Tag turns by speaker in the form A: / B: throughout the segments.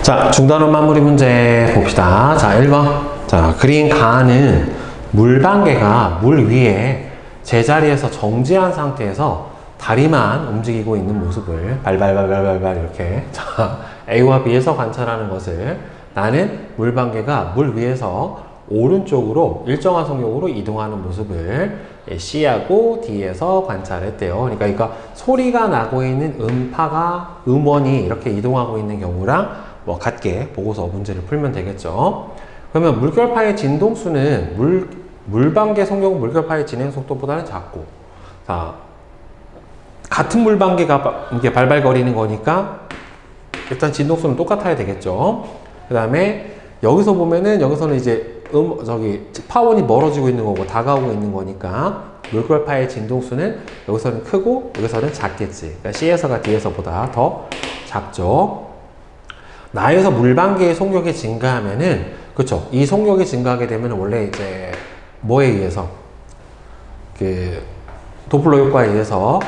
A: 자, 중단원 마무리 문제 봅시다. 자, 1번. 자, 그린 가는 물방개가 물 위에 제자리에서 정지한 상태에서 다리만 움직이고 있는 모습을 발발발발발발 이렇게 자, A와 B에서 관찰하는 것을 나는 물방개가 물 위에서 오른쪽으로 일정한 속력으로 이동하는 모습을 C하고 D에서 관찰했대요. 그러니까 이거 소리가 나고 있는 음파가 음원이 이렇게 이동하고 있는 경우랑 뭐 같게 보고서 문제를 풀면 되겠죠. 그러면 물결파의 진동수는 물방개 속력은 물결파의 진행 속도보다는 작고, 자, 같은 물방개가 이게 발발거리는 거니까 일단 진동수는 똑같아야 되겠죠. 그 다음에 여기서 보면은 여기서는 이제 파원이 멀어지고 있는 거고 다가오고 있는 거니까 물결파의 진동수는 여기서는 크고 여기서는 작겠지. 그러니까 C에서가 D에서보다 더 작죠. 나에서 물방개의 속력이 증가하면은, 그쵸, 이 속력이 증가하게 되면 원래 이제 뭐에 의해서 그 도플러 효과에 의해서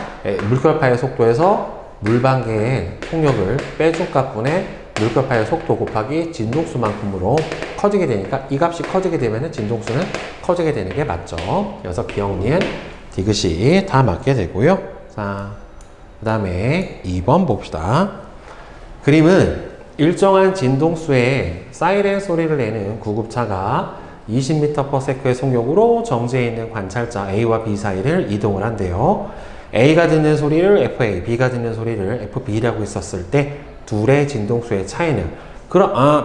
A: 물결파의 속도에서 물방개의 속력을 빼준 값분의 물결파의 속도 곱하기 진동수만큼으로 커지게 되니까 이 값이 커지게 되면 진동수는 커지게 되는 게 맞죠. 그래서 기억, 니은, 디귿이 다 맞게 되고요. 자, 그 다음에 2번 봅시다. 그림은 일정한 진동수의 사이렌 소리를 내는 구급차가 20m/s의 속력으로 정지해 있는 관찰자 A와 B 사이를 이동을 한대요. A가 듣는 소리를 FA, B가 듣는 소리를 FB라고 했었을 때 둘의 진동수의 차이는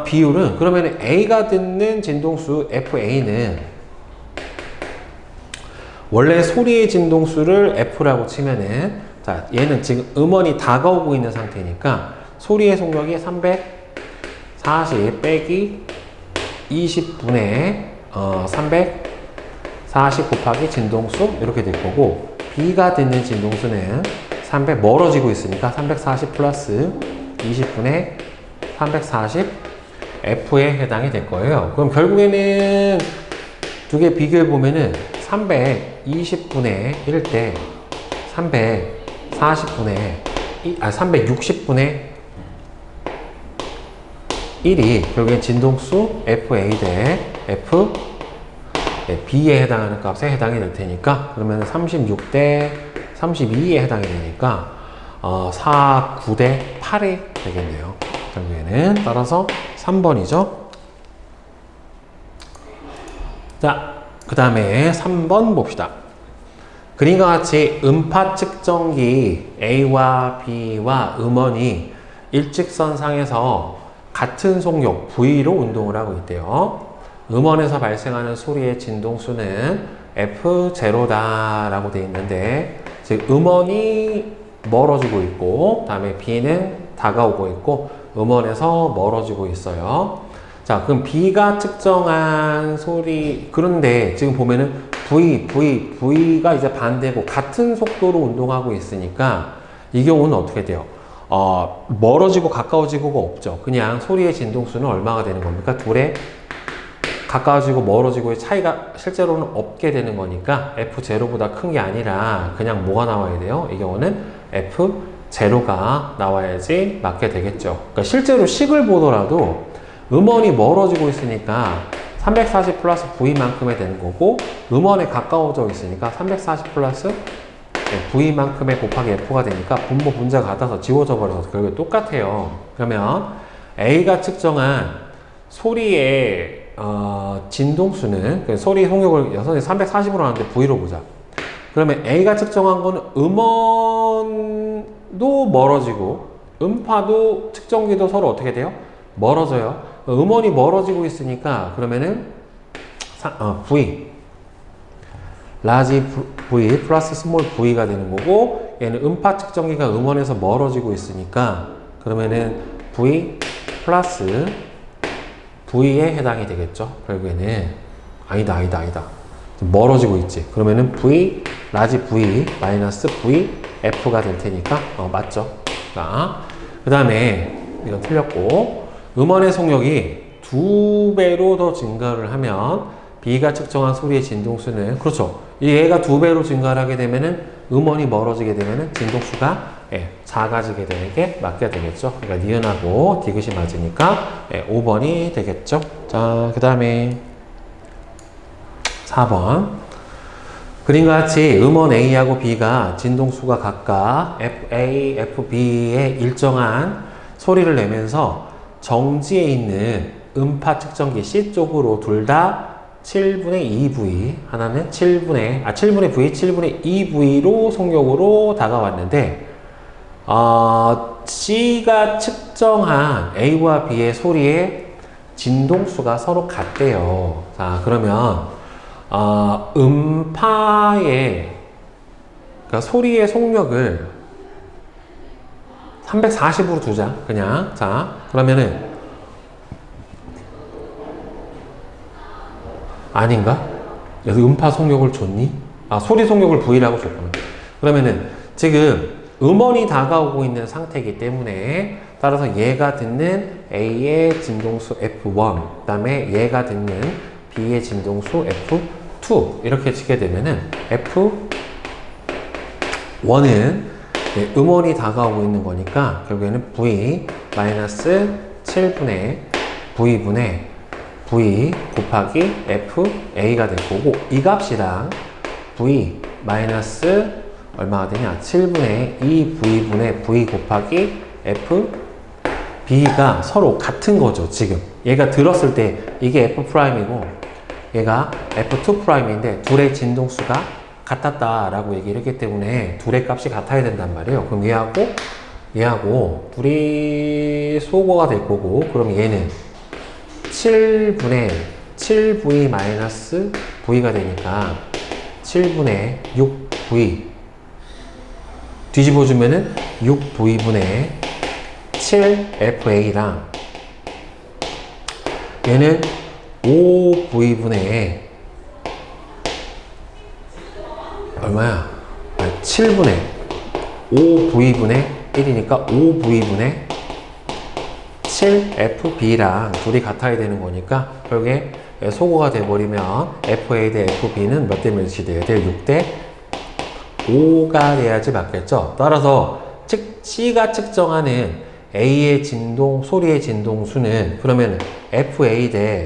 A: 비율은 그러면 A가 듣는 진동수 FA는 원래 소리의 진동수를 F라고 치면은, 자, 얘는 지금 음원이 다가오고 있는 상태니까 소리의 속력이 340 빼기 20분의 340 곱하기 진동수 이렇게 될 거고, B가 듣는 진동수는 300 멀어지고 있으니까 340 플러스 20분의 340 F에 해당이 될 거예요. 그럼 결국에는 두 개 비교해 보면은 320분의 1 대 360분의 1이 결국엔 진동수 FA 대 FB에 해당하는 값에 해당이 될 테니까, 그러면 36 대 32에 해당이 되니까 49 대 8이 되겠네요. 결국에는 따라서 3번이죠. 자, 그 다음에 3번 봅시다. 그림과 같이 음파 측정기 A와 B와 음원이 일직선상에서 같은 속력 V로 운동을 하고 있대요. 음원에서 발생하는 소리의 진동수는 F0다 라고 되어 있는데, 즉 음원이 멀어지고 있고 다음에 B는 다가오고 있고 음원에서 멀어지고 있어요. 자, 그럼 B가 측정한 소리, 그런데 지금 보면은 V가 이제 반대고 같은 속도로 운동하고 있으니까 이 경우는 어떻게 돼요? 멀어지고 가까워지고가 없죠. 그냥 소리의 진동수는 얼마가 되는 겁니까? 둘의 가까워지고 멀어지고의 차이가 실제로는 없게 되는 거니까 F0보다 큰 게 아니라 그냥 뭐가 나와야 돼요? 이 경우는 F0가 나와야지 맞게 되겠죠. 그러니까 실제로 식을 보더라도 음원이 멀어지고 있으니까 340 플러스 V만큼이 되는 거고, 음원에 가까워져 있으니까 340 플러스 V만큼의 곱하기 F가 되니까 분모 분자가 같아서 지워져 버려서 결국에 똑같아요. 그러면 A가 측정한 소리의 진동수는, 소리 속력을 여선이 340으로 하는데 V로 보자. 그러면 A가 측정한 거는 음원도 멀어지고 음파도 측정기도 서로 어떻게 돼요? 멀어져요. 음원이 멀어지고 있으니까 그러면은 라지 V 플러스 스몰 V가 되는 거고, 얘는 음파 측정기가 음원에서 멀어지고 있으니까 그러면은 V 플러스 V에 해당이 되겠죠. 결국에는 아니다. 멀어지고 있지. 그러면은 라지 V 마이너스 V F가 될 테니까 맞죠. 그 다음에 이건 틀렸고, 음원의 속력이 2배로 더 증가를 하면 B가 측정한 소리의 진동수는, 그렇죠, 얘가 2배로 증가를 하게 되면은 음원이 멀어지게 되면은 진동수가 작아지게 되는 게 맞게 되겠죠. 그러니까 니은하고 디귿이 맞으니까 5번이 되겠죠. 자, 그 다음에 4번. 그림과 같이 음원 A하고 B가 진동수가 각각 FA, FB의 일정한 소리를 내면서 정지에 있는 음파 측정기 C 쪽으로 둘 다 7분의 2V, 하나는 7분의 V, 7분의 2V로 속력으로 다가왔는데, C가 측정한 A와 B의 소리의 진동수가 서로 같대요. 자, 그러면, 음파의, 그러니까 소리의 속력을 340으로 두자, 그냥. 자, 그러면은, 아닌가? 여기 음파 속력을 줬니? 소리 속력을 V라고 줬구나. 그러면은 지금 음원이 다가오고 있는 상태이기 때문에 따라서 얘가 듣는 A의 진동수 F1, 그 다음에 얘가 듣는 B의 진동수 F2 이렇게 치게 되면은 F1은 음원이 다가오고 있는 거니까 결국에는 V 마이너스 7분의 V분의 V 곱하기 FA가 될 거고, 이 값이랑 V 마이너스 얼마가 되냐? 7분의 2V분의 V 곱하기 FB가 서로 같은 거죠, 지금. 얘가 들었을 때 이게 F'이고 얘가 F2'인데 둘의 진동수가 같았다라고 얘기를 했기 때문에 둘의 값이 같아야 된단 말이에요. 그럼 얘하고 둘이 소거가 될 거고, 그럼 얘는 7분의 7V 마이너스 V가 되니까 7분의 6V 뒤집어주면은 6V분의 7FA랑 얘는 5V분의 얼마야? 7분의 5V분의 1이니까 5V분의 7FB랑 둘이 같아야 되는 거니까 결국에 소거가 돼버리면 FA 대 FB는 몇 대 몇이 돼야 돼요? 6대 5가 돼야지 맞겠죠? 따라서 C가 측정하는 A의 진동, 소리의 진동수는 그러면 FA 대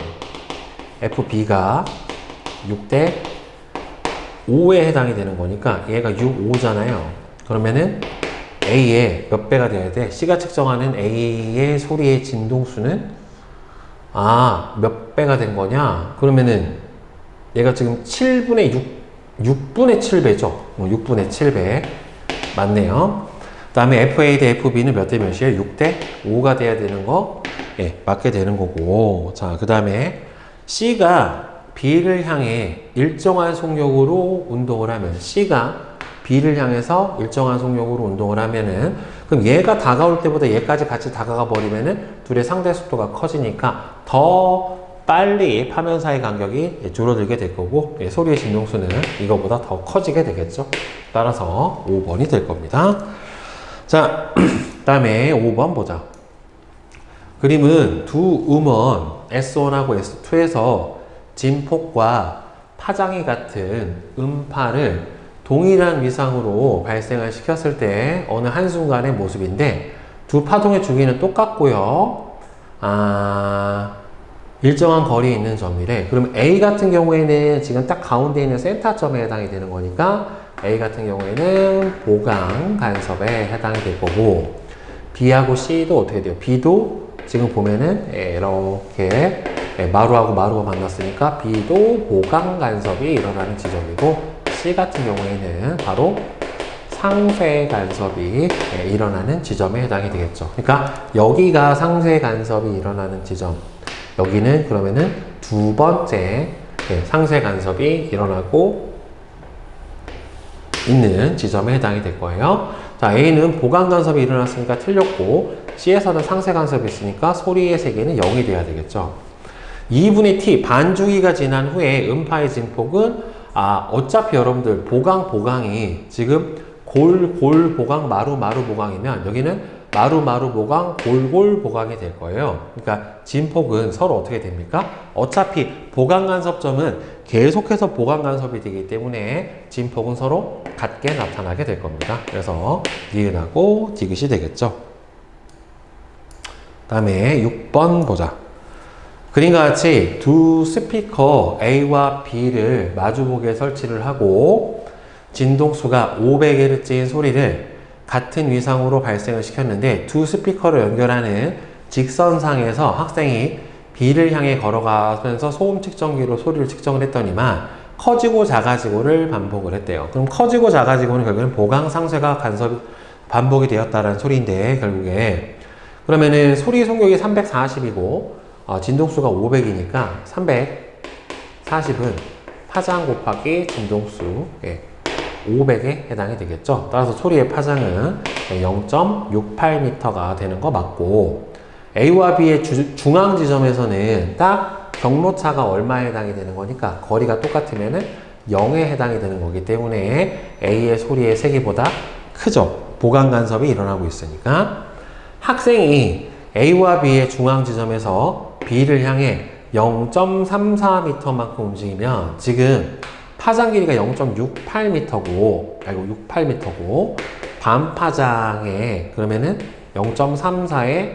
A: FB가 6대 5에 해당이 되는 거니까 얘가 6, 5잖아요. 그러면은 A의 몇 배가 돼야 돼? C가 측정하는 A의 소리의 진동수는 몇 배가 된 거냐? 그러면은 얘가 지금 6분의 7배죠. 6분의 7배 맞네요. 그 다음에 FA 대 FB는 몇 대 몇이에요? 6대 5가 돼야 되는 거 맞게 되는 거고, 자, 그 다음에 C가 B를 향해 일정한 속력으로 운동을 하면 C가 B를 향해서 일정한 속력으로 운동을 하면은 그럼 얘가 다가올 때보다 얘까지 같이 다가가 버리면은 둘의 상대 속도가 커지니까 더 빨리 파면 사이 간격이 줄어들게 될 거고 소리의 진동수는 이거보다 더 커지게 되겠죠. 따라서 5번이 될 겁니다. 자, 그 다음에 5번 보자. 그림은 두 음원 S1하고 S2에서 진폭과 파장이 같은 음파를 동일한 위상으로 발생을 시켰을 때 어느 한순간의 모습인데 두 파동의 주기는 똑같고요. 일정한 거리에 있는 점이래. 그럼 A 같은 경우에는 지금 딱 가운데 있는 센터점에 해당이 되는 거니까 A 같은 경우에는 보강 간섭에 해당이 될 거고, B하고 C도 어떻게 돼요? B도 지금 보면은 이렇게 마루하고 마루가 만났으니까 B도 보강 간섭이 일어나는 지점이고, C 같은 경우에는 바로 상쇄 간섭이 일어나는 지점에 해당이 되겠죠. 그러니까 여기가 상쇄 간섭이 일어나는 지점, 여기는 그러면은 두 번째 상쇄 간섭이 일어나고 있는 지점에 해당이 될 거예요. 자, A는 보강 간섭이 일어났으니까 틀렸고, C에서는 상쇄 간섭이 있으니까 소리의 세계는 0이 돼야 되겠죠. 2분의 T 반주기가 지난 후에 음파의 진폭은 어차피 여러분들 보강이 지금 골 보강 마루 보강이면 여기는 마루마루 보강, 골골 보강이 될 거예요. 그러니까 진폭은 서로 어떻게 됩니까? 어차피 보강 간섭점은 계속해서 보강 간섭이 되기 때문에 진폭은 서로 같게 나타나게 될 겁니다. 그래서 니은하고 디귿이 되겠죠. 다음에 6번 보자. 그림과 같이 두 스피커 A와 B를 마주보게 설치를 하고 진동수가 500Hz인 소리를 같은 위상으로 발생을 시켰는데 두 스피커를 연결하는 직선상에서 학생이 B를 향해 걸어가면서 소음 측정기로 소리를 측정을 했더니만 커지고 작아지고를 반복을 했대요. 그럼 커지고 작아지고는 결국은 보강 상쇄가 반복이 되었다는 소리인데 결국에 그러면은 소리 송격이 340이고 진동수가 500이니까 340은 파장 곱하기 진동수 500에 해당이 되겠죠. 따라서 소리의 파장은 0.68m가 되는 거 맞고 A와 B의 중앙 지점에서는 딱 경로차가 얼마에 해당이 되는 거니까 거리가 똑같으면은 0에 해당이 되는 거기 때문에 A의 소리의 세기보다 크죠. 보강 간섭이 일어나고 있으니까 학생이 A와 B의 중앙 지점에서 B를 향해 0.34m만큼 움직이면 지금 파장 길이가 0.68m고, 68m고, 반파장에 그러면은 0.34의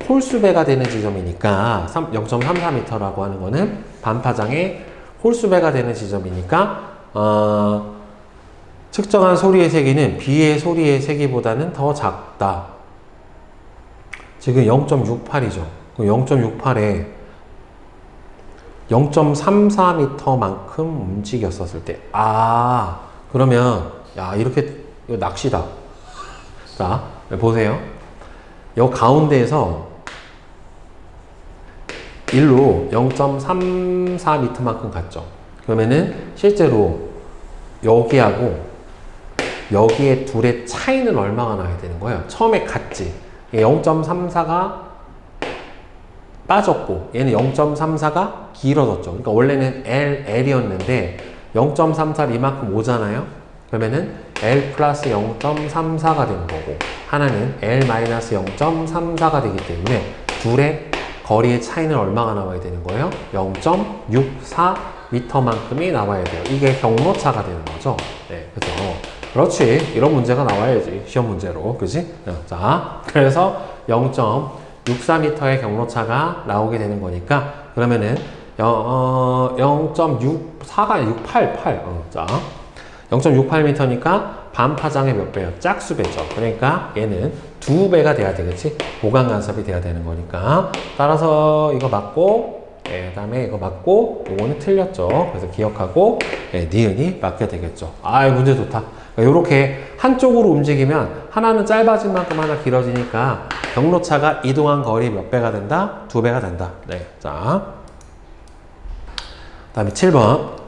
A: 홀수배가 되는 지점이니까 0.34m라고 하는 거는 반파장의 홀수배가 되는 지점이니까 측정한 소리의 세기는 B의 소리의 세기보다는 더 작다. 지금 0.68이죠. 0.68에 0.34m만큼 움직였었을 때, 그러면, 이렇게, 이거 낚시다. 자, 보세요. 요 가운데에서 일로 0.34m만큼 갔죠. 그러면은 실제로 여기하고 여기에 둘의 차이는 얼마가 나야 되는 거예요? 처음에 같지. 0.34가 빠졌고 얘는 0.34가 길어졌죠. 그러니까 원래는 L이었는데 0.34를 이만큼 오잖아요. 그러면은 L 플러스 0.34가 되는 거고 하나는 L 마이너스 0.34가 되기 때문에 둘의 거리의 차이는 얼마가 나와야 되는 거예요? 0.64m만큼이 나와야 돼요. 이게 경로차가 되는 거죠. 네, 그죠? 그렇지. 이런 문제가 나와야지. 시험 문제로. 그지? 자, 그래서 0.64m의 경로차가 나오게 되는 거니까 그러면은 0.64가 688. 자, 0.68m니까 반파장의 몇 배요? 짝수배죠. 그러니까 얘는 2배가 돼야 되겠지? 보강 간섭이 돼야 되는 거니까. 따라서 이거 맞고 그 다음에 이거 맞고 요거는 틀렸죠. 그래서 기억하고 니은이 맞게 되겠죠. 문제 좋다. 요렇게 한쪽으로 움직이면 하나는 짧아진 만큼 하나 길어지니까 경로차가 이동한 거리 몇 배가 된다? 2배가 된다. 네. 자. 그 다음에 7번.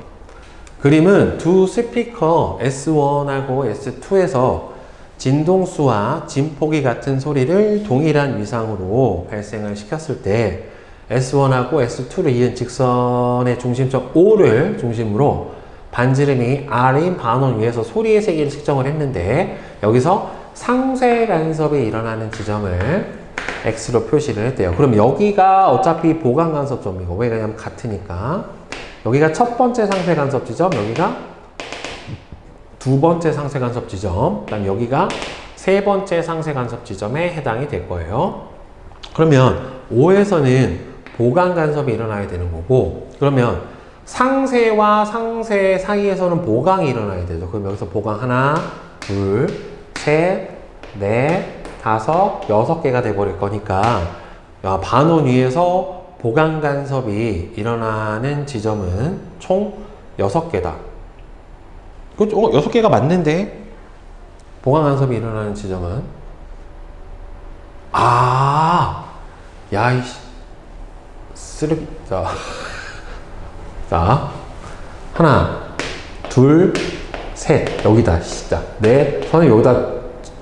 A: 그림은 두 스피커 S1하고 S2에서 진동수와 진폭이 같은 소리를 동일한 위상으로 발생을 시켰을 때 S1하고 S2를 이은 직선의 중심점 O를 중심으로 반지름이 R인 반원 위에서 소리의 세기를 측정을 했는데 여기서 상쇄 간섭이 일어나는 지점을 X로 표시를 했대요. 그럼 여기가 어차피 보강 간섭점이고 왜냐면 같으니까 여기가 첫 번째 상쇄 간섭 지점, 여기가 두 번째 상쇄 간섭 지점, 그다음 여기가 세 번째 상쇄 간섭 지점에 해당이 될 거예요. 그러면 O에서는 보강 간섭이 일어나야 되는 거고 그러면 상쇄와 상쇄 사이에서는 보강이 일어나야 되죠. 그럼 여기서 보강 하나, 둘, 셋, 넷, 다섯, 6개가 돼버릴 거니까 반원 위에서 보강 간섭이 일어나는 지점은 총 6개다. 그렇죠? 6개가 맞는데 보강 간섭이 일어나는 지점은 야이씨 쓰레기. 자, 하나, 둘, 셋. 여기다. 진짜. 넷. 선생님 여기다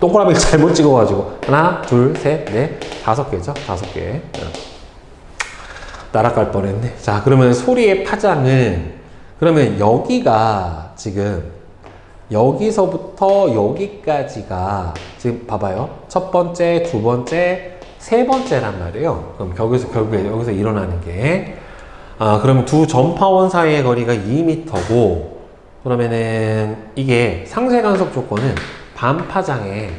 A: 동그라미 잘못 찍어가지고. 하나, 둘, 셋, 넷. 5개죠? 5개. 날아갈 뻔했네. 자, 그러면 소리의 파장은, 그러면 여기가 지금, 여기서부터 여기까지가 지금 봐봐요. 첫 번째, 두 번째, 세 번째란 말이에요. 그럼 여기서 결국에 여기서 일어나는 게 그러면 두 전파원 사이의 거리가 2m고 그러면은 이게 상쇄 간섭 조건은 반파장에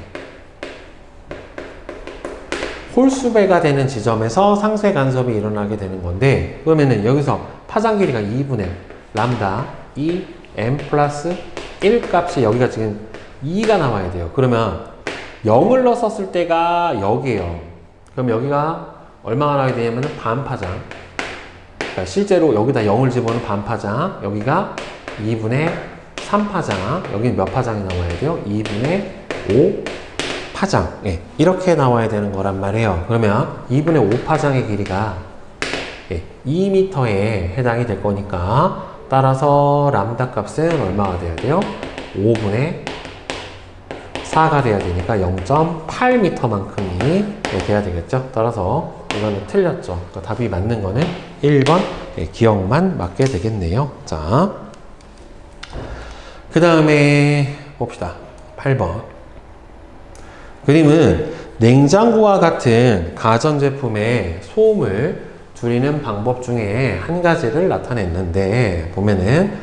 A: 홀수배가 되는 지점에서 상쇄 간섭이 일어나게 되는 건데 그러면은 여기서 파장 길이가 2분의 람다 2 m 플러스 1 값이 여기가 지금 2가 나와야 돼요. 그러면 0을 넣었을 때가 여기에요. 그럼 여기가 얼마가 나와야 되냐면은 반파장. 그러니까 실제로 여기다 0을 집어넣은 반파장. 여기가 2분의 3파장. 여기는 몇 파장이 나와야 돼요? 2분의 5 파장. 예, 이렇게 나와야 되는 거란 말이에요. 그러면 2분의 5파장의 길이가 2m에 해당이 될 거니까 따라서 람다 값은 얼마가 돼야 돼요? 5분의 4가 돼야 되니까 0.8m만큼이 돼야 되겠죠. 따라서 이거는 틀렸죠. 그러니까 답이 맞는 거는 1번 기억만 맞게 되겠네요. 자, 그 다음에 봅시다. 8번 그림은 냉장고와 같은 가전제품의 소음을 줄이는 방법 중에 한 가지를 나타냈는데 보면은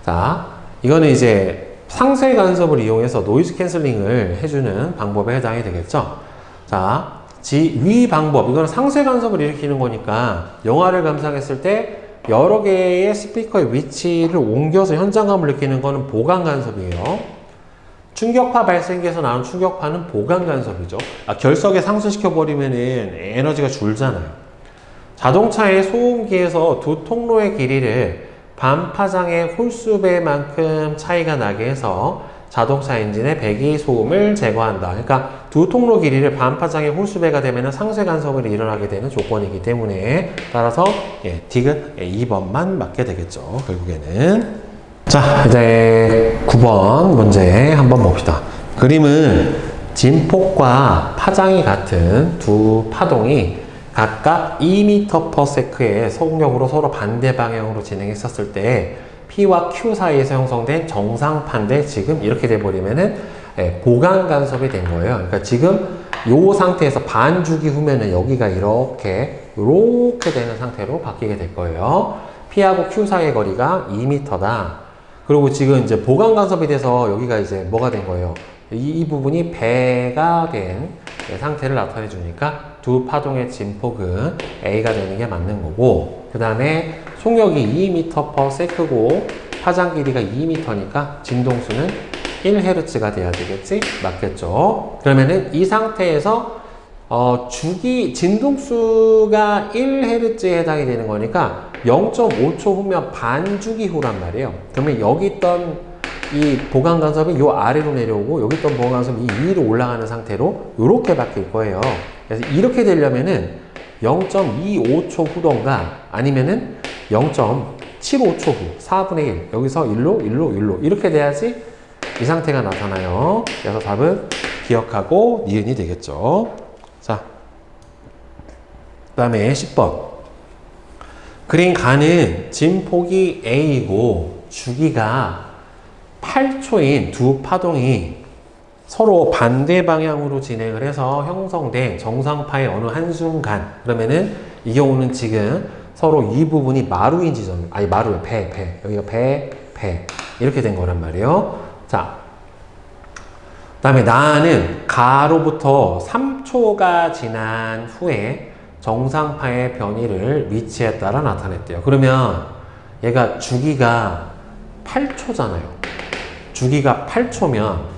A: 자 이거는 이제 상쇄 간섭을 이용해서 노이즈 캔슬링을 해주는 방법에 해당이 되겠죠. 자, 위 방법 이거는 상쇄 간섭을 일으키는 거니까 영화를 감상했을 때 여러 개의 스피커의 위치를 옮겨서 현장감을 느끼는 거는 보강 간섭이에요. 충격파 발생기에서 나오는 충격파는 보강 간섭이죠. 결석에 상쇄시켜버리면은 에너지가 줄잖아요. 자동차의 소음기에서 두 통로의 길이를 반파장의 홀수배만큼 차이가 나게 해서 자동차 엔진의 배기 소음을 제거한다. 그러니까 두 통로 길이를 반파장의 홀수배가 되면 상쇄 간섭이 일어나게 되는 조건이기 때문에 따라서 D은 2번만 맞게 되겠죠. 결국에는. 자, 이제 9번 문제 한번 봅시다. 그림은 진폭과 파장이 같은 두 파동이 각각 2m/s의 속력으로 서로 반대 방향으로 진행했었을 때 P와 Q 사이에서 형성된 정상파인데 지금 이렇게 돼버리면은 보강 간섭이 된 거예요. 그러니까 지금 이 상태에서 반주기 후면은 여기가 이렇게 되는 상태로 바뀌게 될 거예요. P하고 Q 사이의 거리가 2m다. 그리고 지금 이제 보강 간섭이 돼서 여기가 이제 뭐가 된 거예요? 이 부분이 배가 된 상태를 나타내 주니까 두 파동의 진폭은 A가 되는 게 맞는 거고 그 다음에 속력이 2m/s고 파장 길이가 2m니까 진동수는 1Hz가 돼야 되겠지? 맞겠죠? 그러면은 이 상태에서 진동수가 1Hz에 해당이 되는 거니까 0.5초 후면 반주기 후란 말이에요. 그러면 여기 있던 이 보강 간섭이 요 아래로 내려오고 여기 있던 보강 간섭이 이 위로 올라가는 상태로 이렇게 바뀔 거예요. 그래서 이렇게 되려면은 0.25초 후던가 아니면은 0.75초 후 4분의 1 여기서 1로 이렇게 돼야지 이 상태가 나타나요. 그래서 답은 기억하고 니은이 되겠죠. 자, 그 다음에 10번 그린 가는 진폭이 A이고 주기가 8초인 두 파동이 서로 반대 방향으로 진행을 해서 형성된 정상파의 어느 한순간 그러면은 이 경우는 지금 서로 이 부분이 마루인 지점 아니 마루에 배 여기가 배 이렇게 된 거란 말이에요. 자, 그 다음에 나는 가로부터 3초가 지난 후에 정상파의 변이를 위치에 따라 나타냈대요. 그러면 얘가 주기가 8초잖아요. 주기가 8초면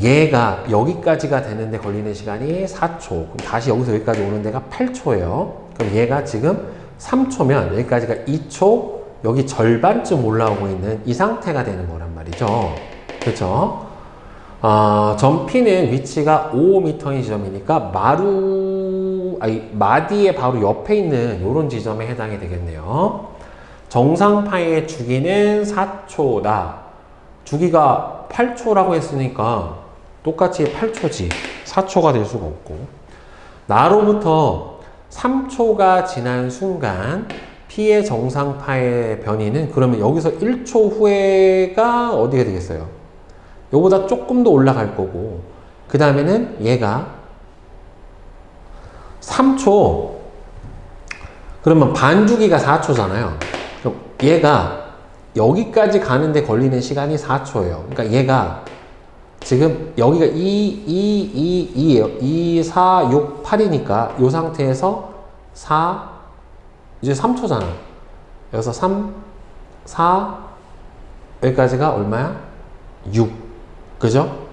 A: 얘가 여기까지가 되는데 걸리는 시간이 4초. 그럼 다시 여기서 여기까지 오는 데가 8초예요. 그럼 얘가 지금 3초면 여기까지가 2초, 여기 절반쯤 올라오고 있는 이 상태가 되는 거란 말이죠. 그렇죠? 점 P는 위치가 5m인 지점이니까 마디의 바로 옆에 있는 이런 지점에 해당이 되겠네요. 정상파의 주기는 4초다. 주기가 8초라고 했으니까 똑같이 8초지 4초가 될 수가 없고 나로부터 3초가 지난 순간 P의 정상파의 변이는 그러면 여기서 1초 후에가 어디가 되겠어요? 요보다 조금 더 올라갈 거고, 그 다음에는 얘가 3초, 그러면 반주기가 4초잖아요. 그럼 얘가 여기까지 가는데 걸리는 시간이 4초예요. 그러니까 얘가 지금 여기가 2, 4, 6, 8이니까 이 상태에서 4, 이제 3초잖아. 여기서 3, 4, 여기까지가 얼마야? 6. 그죠?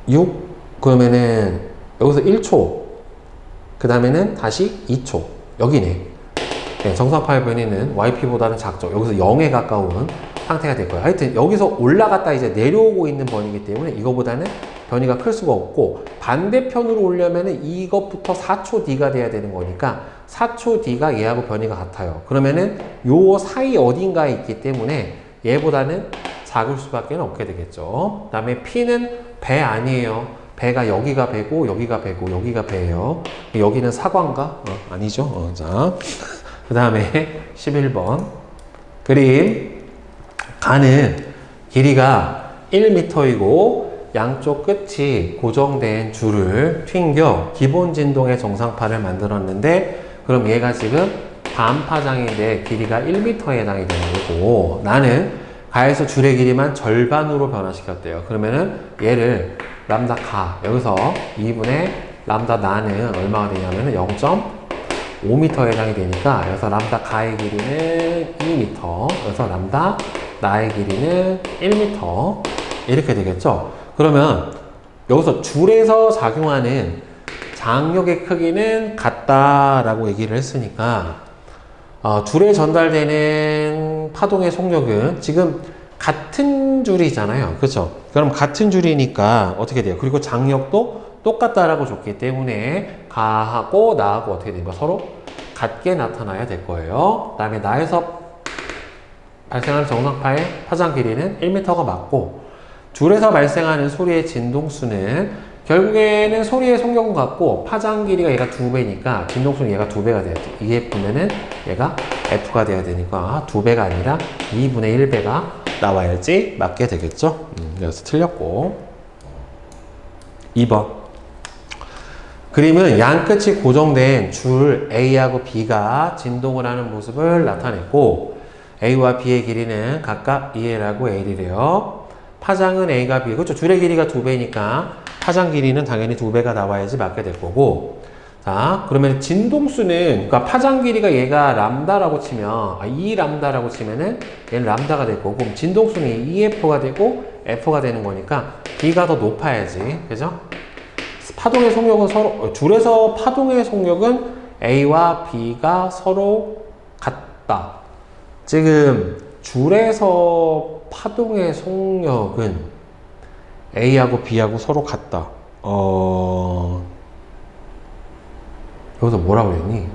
A: 6, 그러면은 여기서 1초. 그 다음에는 다시 2초. 여기네. 네, 정상파의 변이는 yp보다는 작죠. 여기서 0에 가까운 상태가 될 거예요. 하여튼 여기서 올라갔다 이제 내려오고 있는 변이기 때문에 이거보다는 변이가 클 수가 없고, 반대편으로 오려면은 이것부터 4초 뒤가 돼야 되는 거니까 4초 뒤가 얘하고 변이가 같아요. 그러면은 요 사이 어딘가에 있기 때문에 얘보다는 작을 수밖에 없게 되겠죠. 그 다음에 P는 배 아니에요. 배가 여기가 배고 여기가 배고 여기가 배예요. 여기는 사과인가? 아니죠. 자, 그 다음에 11번 그림. 가는 길이가 1m이고 양쪽 끝이 고정된 줄을 튕겨 기본 진동의 정상파를 만들었는데, 그럼 얘가 지금 반파장인데 길이가 1m에 해당이 되는 거고, 나는 가에서 줄의 길이만 절반으로 변화시켰대요. 그러면은 얘를 람다 가, 여기서 2분의 람다 나는 얼마가 되냐면은 0.5m에 해당이 되니까, 여기서 람다 가의 길이는 2m, 여기서 람다 나의 길이는 1m, 이렇게 되겠죠. 그러면 여기서 줄에서 작용하는 장력의 크기는 같다라고 얘기를 했으니까, 줄에 전달되는 파동의 속력은 지금 같은 줄이잖아요. 그렇죠? 그럼 같은 줄이니까 어떻게 돼요? 그리고 장력도 똑같다라고 줬기 때문에 가하고 나하고 어떻게 됩니까? 서로 같게 나타나야 될 거예요. 그 다음에 나에서 발생하는 정상파의 파장 길이는 1m가 맞고, 줄에서 발생하는 소리의 진동수는 결국에는 소리의 속력은 같고 파장 길이가 얘가 2배니까 진동수는 얘가 2배가 돼야 돼. 이게 보면은 얘가 F가 돼야 되니까 2배가 아니라 2분의 1배가 나와야지 맞게 되겠죠. 그래서 틀렸고. 2번 그림은 양 끝이 고정된 줄 A하고 B가 진동을 하는 모습을 나타냈고, A와 B의 길이는 각각 2L하고 L이래요. 파장은 A가 B, 그렇죠. 줄의 길이가 2배니까 파장 길이는 당연히 2배가 나와야지 맞게 될 거고. 자, 그러면 진동수는, 그러니까 파장 길이가 얘가 람다라고 치면, 2람다라고 치면은 얘는 람다가 될 거고, 그럼 진동수는 2F가 되고 F가 되는 거니까 B가 더 높아야지. 그죠? 파동의 속력은 서로, 줄에서 파동의 속력은 A와 B가 서로 같다. 지금 줄에서 파동의 속력은 A하고 B하고 서로 같다. 여기서 뭐라고 그랬니?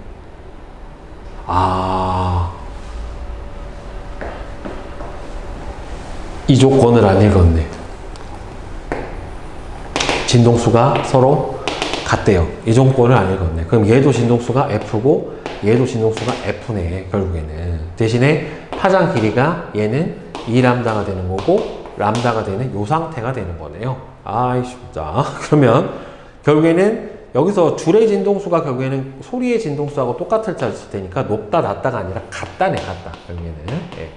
A: 이 조건을 안 읽었네. 진동수가 서로 같대요. 이 조건을 안 읽었네. 그럼 얘도 진동수가 F고 얘도 진동수가 F네, 결국에는. 대신에 파장 길이가 얘는 2람다가 되는 거고 람다가 되는 요 상태가 되는 거네요. 진짜. 그러면 결국에는 여기서 줄의 진동수가 결국에는 소리의 진동수하고 똑같을 테니까 높다 낮다가 아니라 같다네. 같다. 결국에는 예.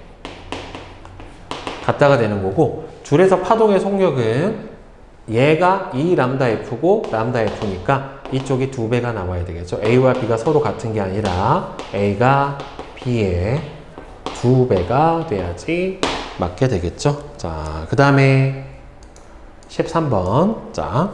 A: 같다가 되는 거고, 줄에서 파동의 속력은 얘가 2람다F고 람다F니까 이쪽이 2배가 나와야 되겠죠. A와 B가 서로 같은 게 아니라 A가 B의 2배가 돼야지 맞게 되겠죠. 자, 그 다음에 13번. 자,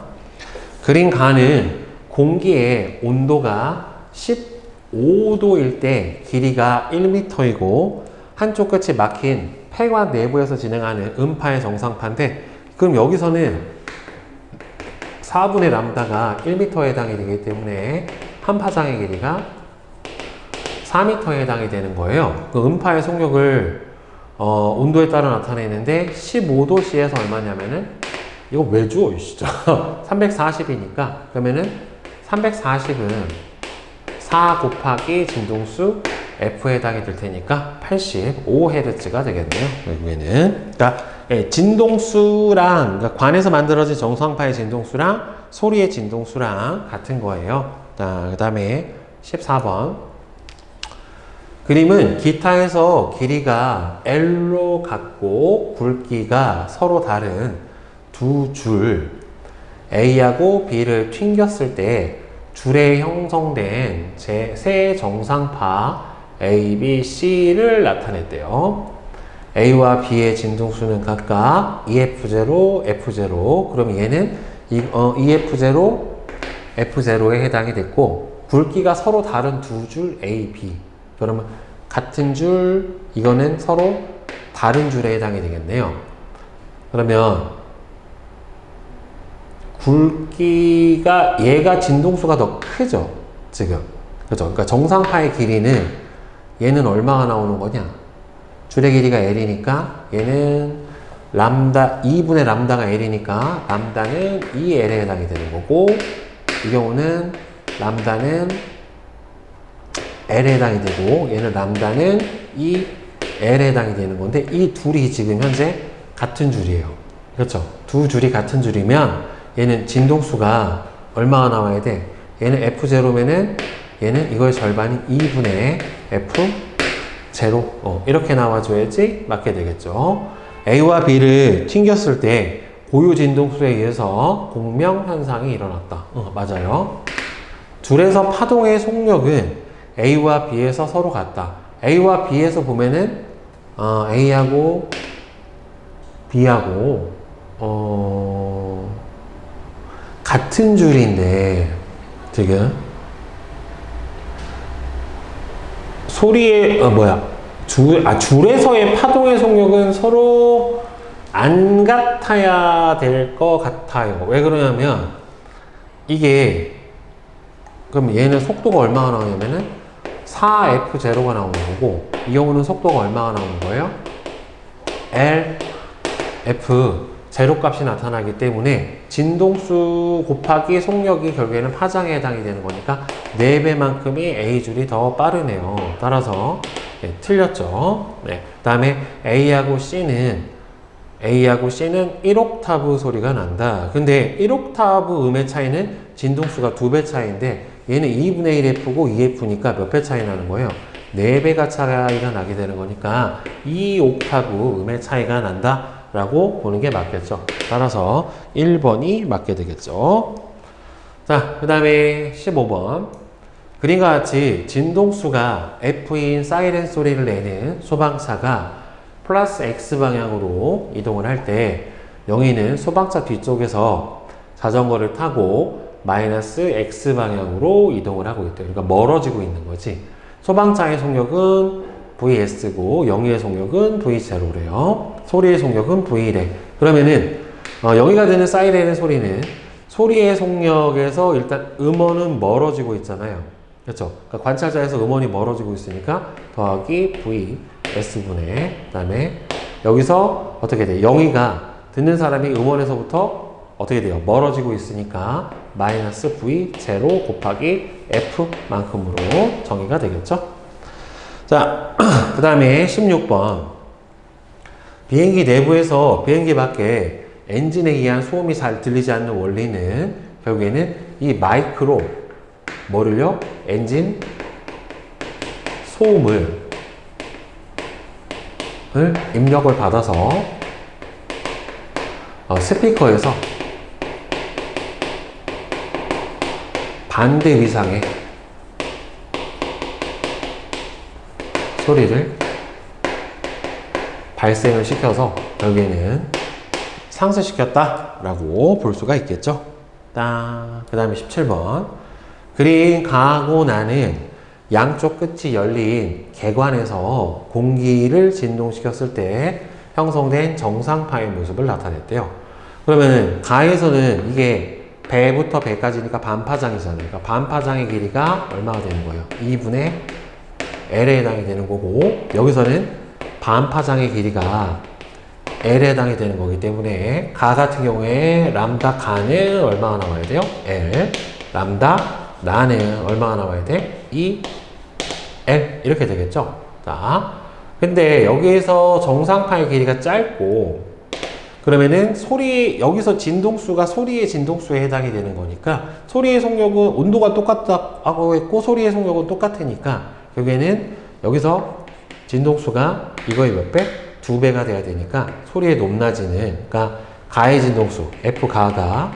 A: 그린 가는 공기의 온도가 15도일 때 길이가 1m이고 한쪽 끝이 막힌 폐관 내부에서 진행하는 음파의 정상파인데, 그럼 여기서는 4분의 람다가 1m에 해당이 되기 때문에 한 파장의 길이가 4m에 해당이 되는 거예요. 그 음파의 속력을 온도에 따라 나타내는데 15도씨에서 얼마냐면은, 이거 왜 줘? 진짜 340이니까 그러면은 340은 4 곱하기 진동수 F에 해당이 될 테니까 85Hz가 되겠네요. 결국에는. 그러니까 예, 진동수랑, 그러니까 관에서 만들어진 정상파의 진동수랑 소리의 진동수랑 같은 거예요. 자, 그 다음에 14번. 그림은 기타에서 길이가 L로 같고 굵기가 서로 다른 두 줄 A하고 B를 튕겼을 때 줄에 형성된 세 정상파 A, B, C를 나타냈대요. A와 B의 진동수는 각각 EF0, F0. 그럼 얘는 EF0, F0에 해당이 됐고, 굵기가 서로 다른 두 줄 A, B. 그러면 같은 줄, 이거는 서로 다른 줄에 해당이 되겠네요. 그러면 굵기가, 얘가 진동수가 더 크죠, 지금. 그죠? 그러니까 정상파의 길이는 얘는 얼마가 나오는 거냐? 줄의 길이가 L이니까 얘는 람다, 2분의 람다가 L이니까 람다는 2L에 해당이 되는 거고, 이 경우는 람다는 L에 해당이 되고, 얘는 람다는 2L에 해당이 되는 건데, 이 둘이 지금 현재 같은 줄이에요. 그렇죠? 두 줄이 같은 줄이면 얘는 진동수가 얼마가 나와야 돼? 얘는 F0면은 얘는 이거의 절반인 2분의 F0 이렇게 나와줘야지 맞게 되겠죠. A와 B를 튕겼을 때 고유 진동수에 의해서 공명현상이 일어났다. 맞아요. 줄에서 파동의 속력은 A와 B에서 서로 같다. A와 B에서 보면은 A하고 B하고 같은 줄인데 지금 소리의 줄에서의 파동의 속력은 서로 안 같아야 될 것 같아요. 왜 그러냐면 이게 그럼 얘는 속도가 얼마가 나오냐면은 4F0가 나오는 거고, 이 경우는 속도가 얼마가 나오는 거예요? LF0 값이 나타나기 때문에 진동수 곱하기 속력이 결국에는 파장에 해당이 되는 거니까 4배만큼이 A줄이 더 빠르네요. 따라서 틀렸죠. 네. 그 다음에 A하고 C는 1옥타브 소리가 난다. 근데 1옥타브 음의 차이는 진동수가 2배 차이인데 얘는 2분의 1F고 2F니까 몇 배 차이 나는 거예요? 4배가 차이가 나게 되는 거니까 2옥타브 음의 차이가 난다 라고 보는 게 맞겠죠. 따라서 1번이 맞게 되겠죠. 자, 그 다음에 15번. 그림과 같이 진동수가 F인 사이렌 소리를 내는 소방차가 플러스 X방향으로 이동을 할 때 영희는 소방차 뒤쪽에서 자전거를 타고 마이너스 X방향으로 이동을 하고 있대요. 그러니까 멀어지고 있는 거지. 소방차의 속력은 VS고 영희의 속력은 V0래요. 소리의 속력은 V1래. 그러면은 영희가 되는 사이렌의 소리는 소리의 속력에서 일단 음원은 멀어지고 있잖아요. 그렇죠? 그러니까 관찰자에서 음원이 멀어지고 있으니까 더하기 VS분의 그다음에 여기서 어떻게 돼? 영희가 듣는 사람이 음원에서부터 어떻게 돼요? 멀어지고 있으니까 마이너스 V0 곱하기 F만큼으로 정의가 되겠죠? 자, 그 다음에 16번. 비행기 내부에서 비행기 밖에 엔진에 의한 소음이 잘 들리지 않는 원리는 결국에는 이 마이크로 뭐를요? 엔진 소음을 입력을 받아서 스피커에서 반대 위상의 소리를 발생을 시켜서 결국에는 상쇄시켰다 라고 볼 수가 있겠죠. 그 다음에 17번. 그린 가하고 나는 양쪽 끝이 열린 개관에서 공기를 진동시켰을 때 형성된 정상파의 모습을 나타냈대요. 그러면 가에서는 이게 배부터 배까지니까 반파장이잖아요. 그러니까 반파장의 길이가 얼마가 되는 거예요? 2분의 L에 해당이 되는 거고, 여기서는 반파장의 길이가 L에 해당이 되는 거기 때문에 가 같은 경우에 람다 가는 얼마가 나와야 돼요? L. 람다 나는 얼마가 나와야 돼? 2L. 이렇게 되겠죠? 자, 근데 여기에서 정상파의 길이가 짧고 그러면은 여기서 진동수가 소리의 진동수에 해당이 되는 거니까 소리의 속력은 온도가 똑같다고 했고 소리의 속력은 똑같으니까 결국에는 여기서 진동수가 이거의 몇 배? 2배가 돼야 되니까 소리의 높낮이는, 그러니까 가의 진동수 F 가가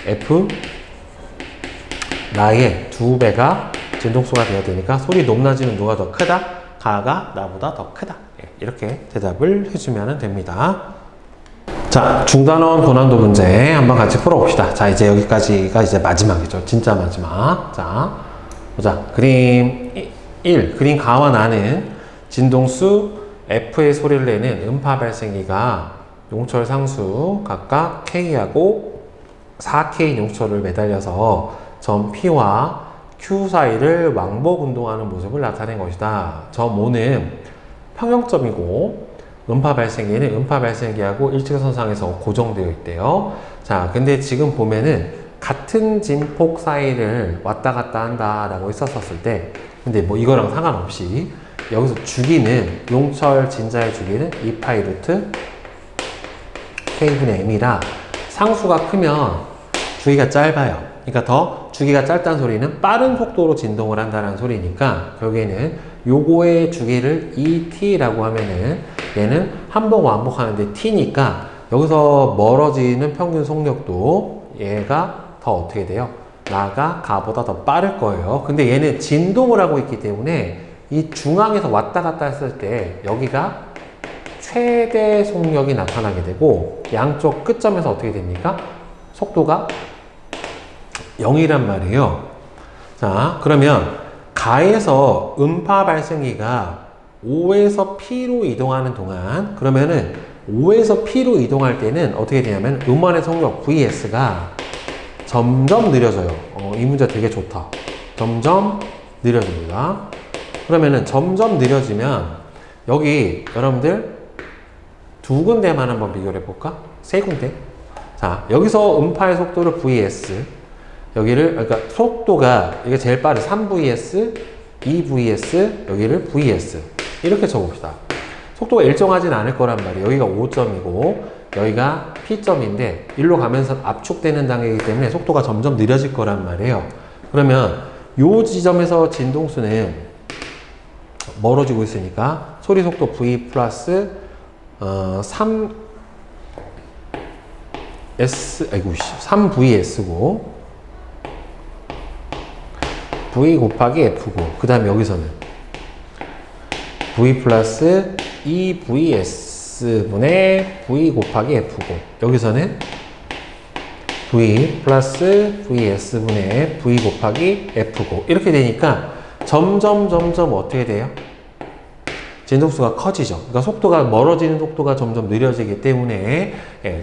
A: F 나의 2배가 진동수가 돼야 되니까 소리 높낮이는 누가 더 크다? 가가 나보다 더 크다. 이렇게 대답을 해주면 됩니다. 자, 중단원 고난도 문제 한번 같이 풀어봅시다. 자, 이제 여기까지가 이제 마지막이죠. 진짜 마지막. 자, 보자. 그림 1. 그림 가와 나는 진동수 F의 소리를 내는 음파 발생기가 용철 상수 각각 K하고 4K 용철을 매달려서 점 P와 Q 사이를 왕복 운동하는 모습을 나타낸 것이다. 점 O는 평형점이고 음파 발생기는 음파 발생기하고 일직선상에서 고정되어 있대요. 자, 근데 지금 보면은 같은 진폭 사이를 왔다 갔다 한다 라고 했었을 때, 근데 뭐 이거랑 상관없이 여기서 주기는 용철 진자의 주기는 2파이 루트 K분의 M이라 상수가 크면 주기가 짧아요. 그러니까 더 주기가 짧다는 소리는 빠른 속도로 진동을 한다는 소리니까 결국에는 요거의 주기를 2t라고 하면은 얘는 한번 완복하는데 t니까 여기서 멀어지는 평균 속력도 얘가 더 어떻게 돼요? 나가 가보다 더 빠를 거예요. 근데 얘는 진동을 하고 있기 때문에 이 중앙에서 왔다 갔다 했을 때 여기가 최대 속력이 나타나게 되고 양쪽 끝점에서 어떻게 됩니까? 속도가 0이란 말이에요. 자, 그러면 가에서 음파 발생기가 O에서 P로 이동하는 동안, 그러면은 O에서 P로 이동할 때는 어떻게 되냐면 음원의 속력 VS가 점점 느려져요. 이 문제 되게 좋다. 점점 느려집니다. 그러면은 점점 느려지면 여기 여러분들 두 군데만 한번 비교를 해볼까? 세 군데. 자, 여기서 음파의 속도를 VS, 여기를, 그러니까 속도가 이게 제일 빠른 3VS, 2VS, 여기를 VS 이렇게 적어봅시다. 속도가 일정하진 않을 거란 말이에요. 여기가 5점이고 여기가 P점인데 일로 가면서 압축되는 단계이기 때문에 속도가 점점 느려질 거란 말이에요. 그러면 요 지점에서 진동수는 멀어지고 있으니까 소리 속도 V 플러스 3VS고 V 곱하기 F고, 그 다음에 여기서는 V 플러스 2VS분의 V 곱하기 F고, 여기서는 V 플러스 VS분의 V 곱하기 F고, 이렇게 되니까 점점 어떻게 돼요? 진동수가 커지죠. 그러니까 속도가 멀어지는 속도가 점점 느려지기 때문에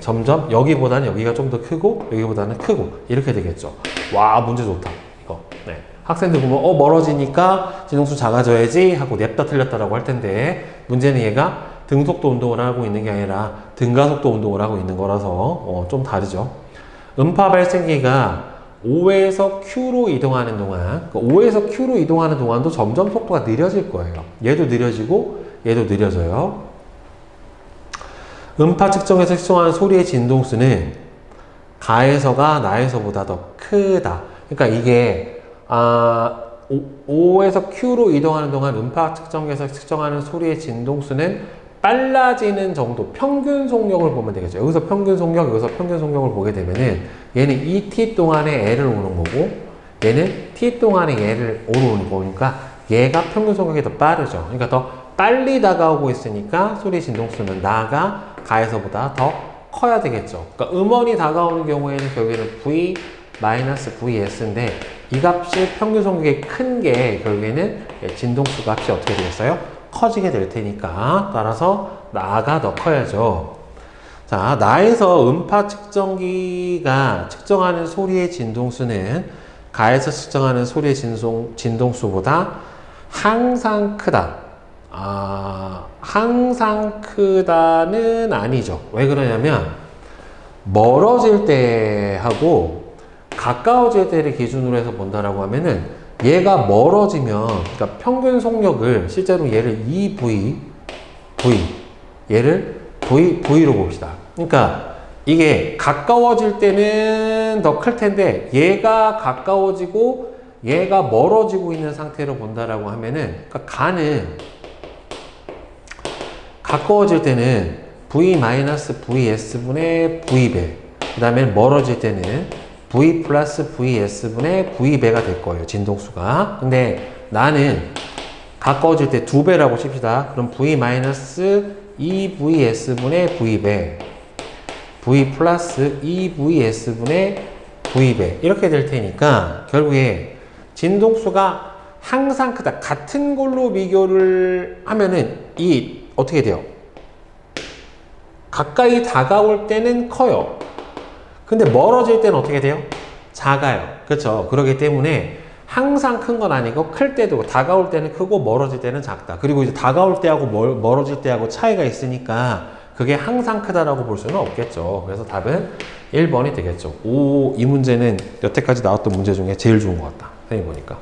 A: 점점 여기보다는 여기가 좀 더 크고 여기보다는 크고 이렇게 되겠죠. 와, 문제 좋다. 이거. 네. 학생들 보면 멀어지니까 진동수 작아져야지 하고 냅다 틀렸다라고 할 텐데 문제는 얘가 등속도 운동을 하고 있는 게 아니라 등가속도 운동을 하고 있는 거라서 좀 다르죠. 음파 발생기가 O에서 Q로 이동하는 동안, O에서 Q로 이동하는 동안도 점점 속도가 느려질 거예요. 얘도 느려지고 얘도 느려져요. 음파 측정에서 측정하는 소리의 진동수는 가에서가 나에서보다 더 크다. 그러니까 이게 O에서 Q로 이동하는 동안 음파 측정에서 측정하는 소리의 진동수는 빨라지는 정도, 평균 속력을 보면 되겠죠. 여기서 평균 속력, 여기서 평균 속력을 보게 되면은 얘는 2t 동안에 L을 오는 거고 얘는 t 동안에 얘를 오는 거니까 얘가 평균 속력이 더 빠르죠. 그러니까 더 빨리 다가오고 있으니까 소리 진동수는 나가 가에서보다 더 커야 되겠죠. 그러니까 음원이 다가오는 경우에는 결국에는 V-VS인데 이 값이 평균 속력이 큰 게 결국에는 진동수 값이 어떻게 되겠어요? 커지게 될 테니까 따라서 나가 더 커야죠. 자, 나에서 음파 측정기가 측정하는 소리의 진동수는 가에서 측정하는 소리의 진동수보다 항상 크다. 항상 크다는 아니죠. 왜 그러냐면 멀어질 때하고 가까워질 때를 기준으로 해서 본다라고 하면은 얘가 멀어지면, 그러니까 평균 속력을 실제로 얘를 2V, 얘를 V로 봅시다. 그러니까 이게 가까워질 때는 더 클 텐데 얘가 가까워지고 얘가 멀어지고 있는 상태로 본다라고 하면은, 그러니까 가는 가까워질 때는 v-vs분의 v배, 그 다음에 멀어질 때는 v 플러스 vs분의 v배가 될 거예요, 진동수가. 근데 나는 가까워질 때 2배라고 칩시다. 그럼 v-2vs분의 v배, v 플러스 2vs분의 v배 이렇게 될 테니까 결국에 진동수가 항상 크다, 같은 걸로 비교를 하면은 이 어떻게 돼요? 가까이 다가올 때는 커요. 근데 멀어질 때는 어떻게 돼요? 작아요. 그렇죠? 그렇기 때문에 항상 큰 건 아니고 클 때도 다가올 때는 크고 멀어질 때는 작다. 그리고 이제 다가올 때하고 멀어질 때하고 차이가 있으니까 그게 항상 크다라고 볼 수는 없겠죠. 그래서 답은 1번이 되겠죠. 오, 이 문제는 여태까지 나왔던 문제 중에 제일 좋은 것 같다, 선생님 보니까.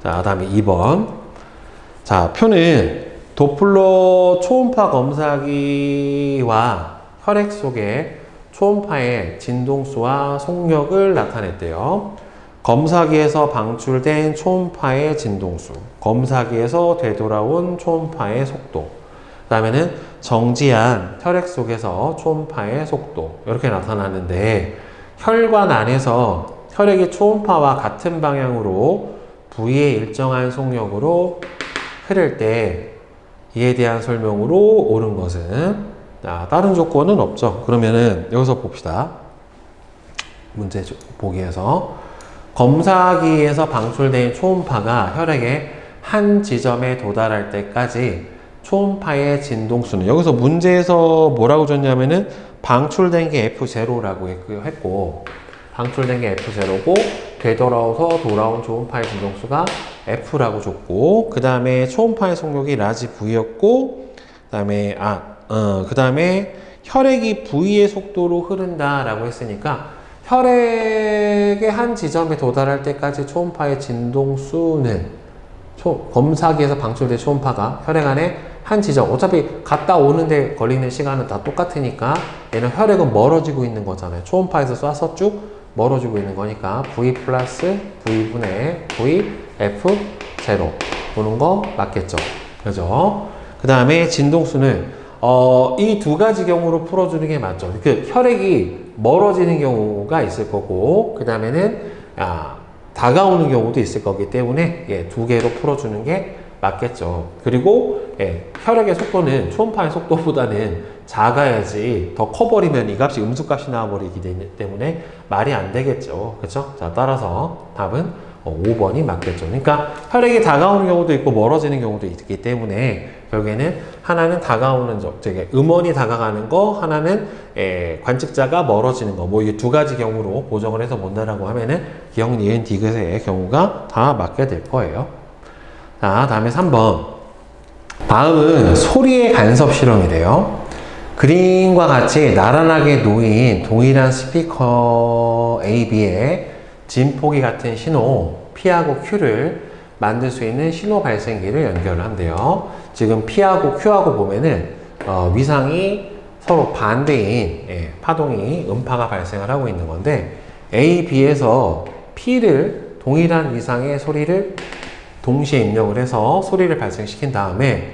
A: 자, 다음에 2번. 자, 표는 도플러 초음파 검사기와 혈액 속의 초음파의 진동수와 속력을 나타냈대요. 검사기에서 방출된 초음파의 진동수, 검사기에서 되돌아온 초음파의 속도, 그 다음에는 정지한 혈액 속에서 초음파의 속도, 이렇게 나타나는데, 혈관 안에서 혈액이 초음파와 같은 방향으로 부위의 일정한 속력으로 흐를 때 이에 대한 설명으로 옳은 것은, 다른 조건은 없죠. 그러면은 여기서 봅시다. 문제 보기에서 검사기에서 방출된 초음파가 혈액의 한 지점에 도달할 때까지 초음파의 진동수는, 여기서 문제에서 뭐라고 줬냐면은 방출된 게 F0라고 했고, 방출된 게 F0고 되돌아와서 돌아온 초음파의 진동수가 F라고 줬고, 그 다음에 초음파의 속력이 라지 V였고, 그 다음에 혈액이 V의 속도로 흐른다라고 했으니까 혈액의 한 지점에 도달할 때까지 초음파의 진동수는, 검사기에서 방출된 초음파가 혈액 안에 한 지점, 어차피 갔다 오는데 걸리는 시간은 다 똑같으니까 얘는 혈액은 멀어지고 있는 거잖아요. 초음파에서 쏴서 쭉 멀어지고 있는 거니까 V 플러스 V분의 V F0 보는 거 맞겠죠. 그죠? 그 다음에 진동수는 이 두 가지 경우로 풀어주는 게 맞죠. 그 혈액이 멀어지는 경우가 있을 거고, 그 다음에는 다가오는 경우도 있을 거기 때문에 두 개로 풀어주는 게 맞겠죠. 그리고 혈액의 속도는 초음파의 속도보다는 작아야지, 더 커버리면 이 값이 음수값이 나와버리기 때문에 말이 안 되겠죠. 그렇죠? 자, 따라서 답은 5번이 맞겠죠. 그러니까 혈액이 다가오는 경우도 있고 멀어지는 경우도 있기 때문에 결국에는 하나는 다가오는 음원이 다가가는 거, 하나는 관측자가 멀어지는 거, 뭐 이 두 가지 경우로 보정을 해서 본다라고 하면은 기억, 니은, 디귿의 경우가 다 맞게 될 거예요. 자, 다음에 3번. 다음은 소리의 간섭 실험이래요. 그림과 같이 나란하게 놓인 동일한 스피커 A, B에 진폭이 같은 신호 P하고 Q를 만들 수 있는 신호 발생기를 연결을 한대요. 지금 P하고 Q하고 보면은 위상이 서로 반대인 파동이, 음파가 발생을 하고 있는 건데, A, B에서 P를 동일한 위상의 소리를 동시에 입력을 해서 소리를 발생시킨 다음에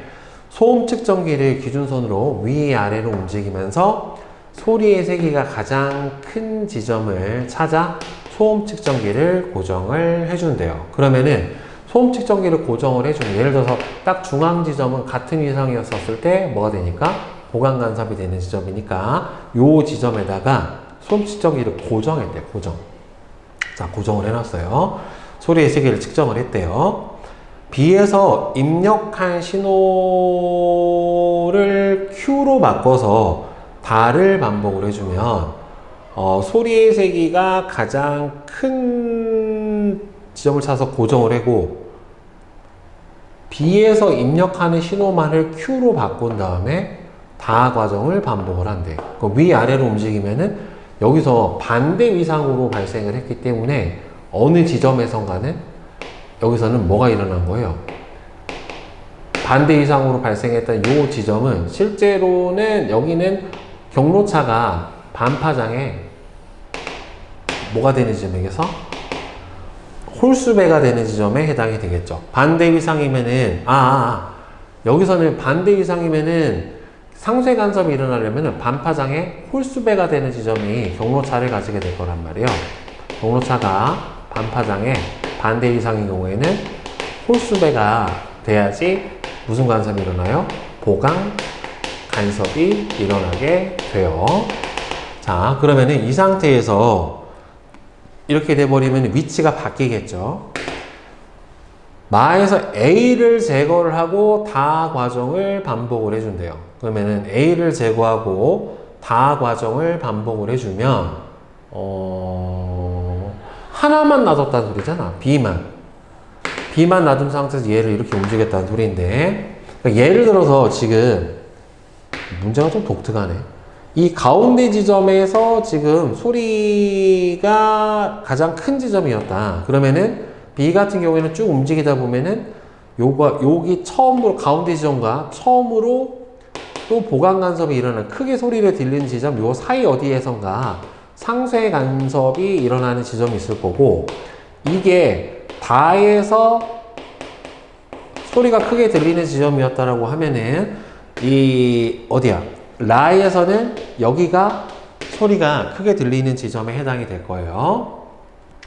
A: 소음 측정기를 기준선으로 위아래로 움직이면서 소리의 세기가 가장 큰 지점을 찾아 소음 측정기를 고정을 해준대요. 그러면은 소음 측정기를 고정을 해주면, 예를 들어서 딱 중앙 지점은 같은 위상이었을 때 뭐가 되니까 보강 간섭이 되는 지점이니까 요 지점에다가 소음 측정기를 고정했대요. 자, 고정을 해놨어요. 소리의 세기를 측정을 했대요. B에서 입력한 신호를 Q로 바꿔서 달을 반복을 해주면 소리의 세기가 가장 큰 지점을 찾아서 고정을 하고, B에서 입력하는 신호만을 Q로 바꾼 다음에 다 과정을 반복을 한대. 위아래로 움직이면은 여기서 반대 위상으로 발생을 했기 때문에 어느 지점에선가는 여기서는 뭐가 일어난 거예요? 반대 위상으로 발생했던 이 지점은 실제로는 여기는 경로차가 반파장에 뭐가 되는 지점에게서 홀수배가 되는 지점에 해당이 되겠죠. 반대 이상이면은 여기서는 반대 이상이면은 상쇄 간섭이 일어나려면은 반파장에 홀수배가 되는 지점이 경로차를 가지게 될 거란 말이에요. 경로차가 반파장에 반대 이상인 경우에는 홀수배가 돼야지 무슨 간섭이 일어나요? 보강 간섭이 일어나게 돼요. 자, 그러면은 이 상태에서 이렇게 돼버리면 위치가 바뀌겠죠. 마에서 A를 제거를 하고 다 과정을 반복을 해준대요. 그러면은 A를 제거하고 다 과정을 반복을 해주면 하나만 놔뒀다는 소리잖아. B만 놔둔 상태에서 얘를 이렇게 움직였다는 소리인데, 그러니까 예를 들어서 지금 문제가 좀 독특하네. 이 가운데 지점에서 지금 소리가 가장 큰 지점이었다. 그러면은 B 같은 경우에는 쭉 움직이다 보면은 여기 처음으로 가운데 지점과 처음으로 또 보강 간섭이 일어나는, 크게 소리를 들리는 지점 요 사이 어디에선가 상쇄 간섭이 일어나는 지점이 있을 거고, 이게 다에서 소리가 크게 들리는 지점이었다라고 하면은 이 어디야? 라에서는 여기가 소리가 크게 들리는 지점에 해당이 될 거예요.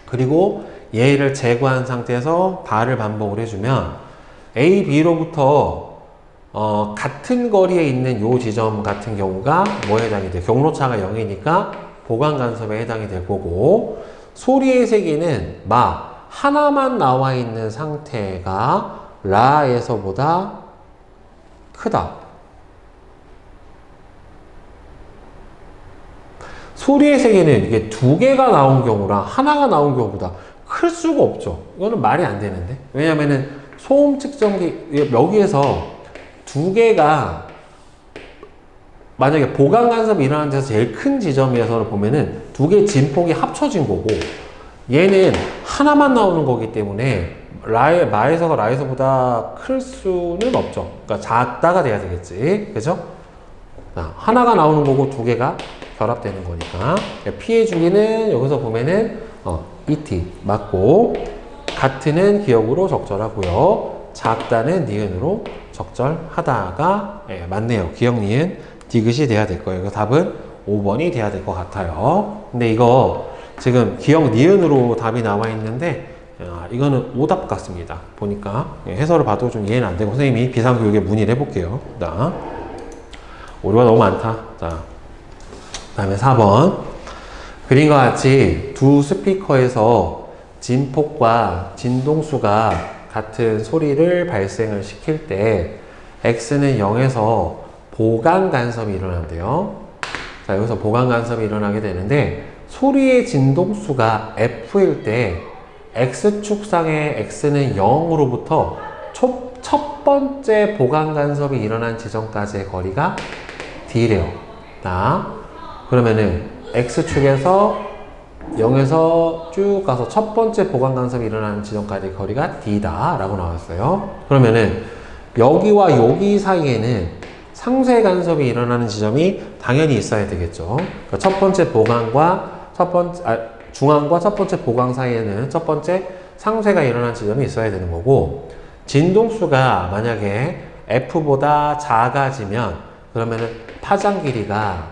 A: 그리고 얘를 제거한 상태에서 다를 반복을 해주면 A, B로부터 같은 거리에 있는 요 지점 같은 경우가 뭐에 해당이 돼? 경로차가 0이니까 보강 간섭에 해당이 될 거고, 소리의 세기는 하나만 나와 있는 상태가 라에서보다 크다. 소리의 세계는 이게 두 개가 나온 경우랑 하나가 나온 경우보다 클 수가 없죠. 이거는 말이 안 되는데. 왜냐면은 소음 측정기, 여기에서 두 개가 만약에 보강 간섭이 일어나는 데서 제일 큰 지점에서 보면은 두 개의 진폭이 합쳐진 거고, 얘는 하나만 나오는 거기 때문에 마에서가 라에서보다 클 수는 없죠. 그러니까 작다가 돼야 되겠지. 그죠? 하나가 나오는 거고 두 개가 결합되는 거니까. 피해 주기는 여기서 보면은 ET 맞고, 같은은 기억으로 적절하고요. 작다는 니은으로 적절하다가 맞네요. 기억 니은 디귿이 돼야 될 거예요. 그래서 답은 5번이 돼야 될 것 같아요. 근데 이거 지금 기억 니은으로 답이 나와 있는데 이거는 오답 같습니다. 보니까 해설을 봐도 좀 이해는 안 되고, 선생님이 비상교육에 문의를 해볼게요. 오류가 너무 많다. 자, 그 다음에 4번. 그림과 같이 두 스피커에서 진폭과 진동수가 같은 소리를 발생을 시킬 때 X는 0에서 보강 간섭이 일어난대요. 자, 여기서 보강 간섭이 일어나게 되는데, 소리의 진동수가 F일 때 X축상의 X는 0으로부터 첫 번째 보강 간섭이 일어난 지점까지의 거리가 D래요. 그러면은 X축에서 0에서 쭉 가서 첫 번째 보강 간섭이 일어나는 지점까지의 거리가 D다 라고 나왔어요. 그러면은 여기와 여기 사이에는 상쇄 간섭이 일어나는 지점이 당연히 있어야 되겠죠. 그러니까 첫 번째 보강과 중앙과 첫 번째 보강 사이에는 첫 번째 상쇄가 일어난 지점이 있어야 되는 거고, 진동수가 만약에 F보다 작아지면 그러면은 파장 길이가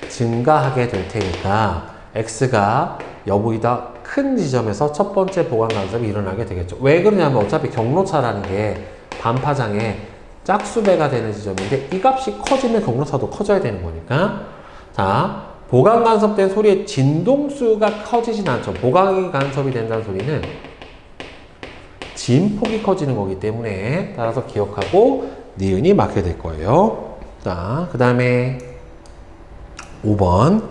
A: 증가하게 될 테니까 X가 여기보다 큰 지점에서 첫 번째 보강 간섭이 일어나게 되겠죠. 왜 그러냐면 어차피 경로차라는 게 반파장에 짝수배가 되는 지점인데, 이 값이 커지면 경로차도 커져야 되는 거니까. 자, 보강 간섭된 소리의 진동수가 커지진 않죠. 보강 간섭이 된다는 소리는 진폭이 커지는 거기 때문에, 따라서 기억하고 니은이 맞게 될 거예요. 자, 그 다음에 5번.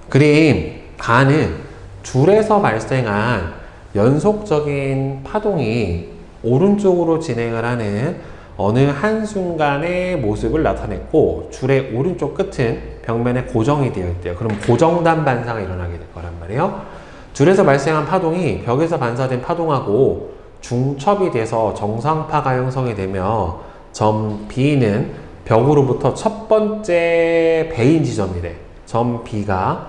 A: 그림 가는 줄에서 발생한 연속적인 파동이 오른쪽으로 진행을 하는 어느 한순간의 모습을 나타냈고, 줄의 오른쪽 끝은 벽면에 고정이 되어 있대요. 그럼 고정단 반사가 일어나게 될 거란 말이에요. 줄에서 발생한 파동이 벽에서 반사된 파동하고 중첩이 돼서 정상파가 형성이 되며 점 B는 벽으로부터 첫 번째 배인 지점이래. 점 B가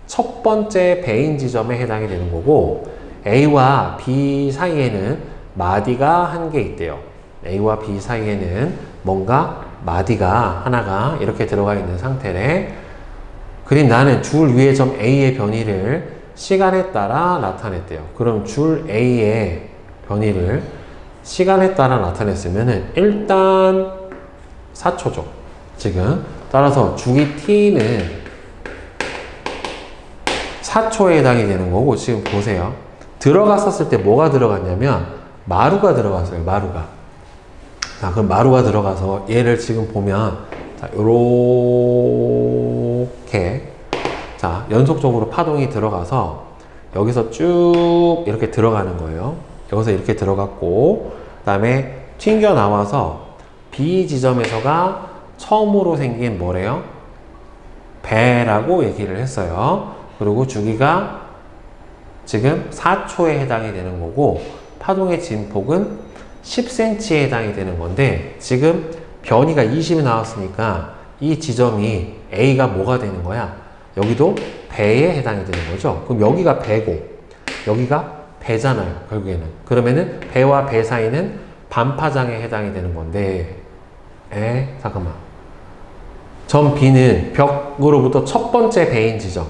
A: 첫 번째 배인 지점에 해당이 되는 거고, A와 B 사이에는 마디가 한 개 있대요. A와 B 사이에는 뭔가 마디가 하나가 이렇게 들어가 있는 상태래. 그림 나는 줄 위의 점 A의 변이를 시간에 따라 나타냈대요. 그럼 줄 A의 변이를 시간에 따라 나타냈으면은 일단 4초죠. 지금 따라서 주기 T는 4초에 해당이 되는 거고, 지금 보세요. 들어갔었을 때 뭐가 들어갔냐면 마루가 들어갔어요. 마루가. 자, 그럼 마루가 들어가서 얘를 지금 보면 자, 요렇게 자, 연속적으로 파동이 들어가서 여기서 쭉 이렇게 들어가는 거예요. 여기서 이렇게 들어갔고, 그 다음에 튕겨 나와서 B 지점에서가 처음으로 생긴 뭐래요? 배라고 얘기를 했어요. 그리고 주기가 지금 4초에 해당이 되는 거고, 파동의 진폭은 10cm에 해당이 되는 건데, 지금 변이가 20이 나왔으니까 이 지점이 A가 뭐가 되는 거야? 여기도 배에 해당이 되는 거죠. 그럼 여기가 배고 여기가 배잖아요, 결국에는. 그러면은 배와 배 사이는 반파장에 해당이 되는 건데, 잠깐만. 점 B는 벽으로부터 첫 번째 배인 지점.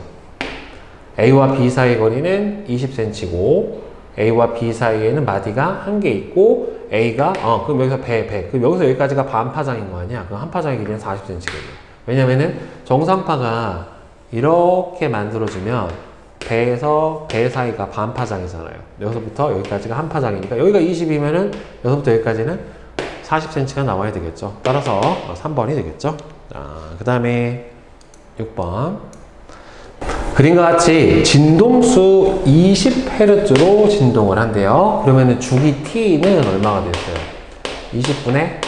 A: A와 B 사이의 거리는 20cm고, A와 B 사이에는 마디가 한 개 있고, A가, 그럼 여기서 배. 그럼 여기서 여기까지가 반파장인 거 아니야? 그럼 한 파장의 길이는 40cm거든요. 왜냐면은 정상파가 이렇게 만들어지면 배에서 배 사이가 반파장이잖아요. 여기서부터 여기까지가 한 파장이니까 여기가 20이면은 여기서부터 여기까지는 40cm가 나와야 되겠죠. 따라서 3번이 되겠죠. 그 다음에 6번. 그림과 같이 진동수 20Hz로 진동을 한대요. 그러면은 주기 T는 얼마가 됐어요? 20분의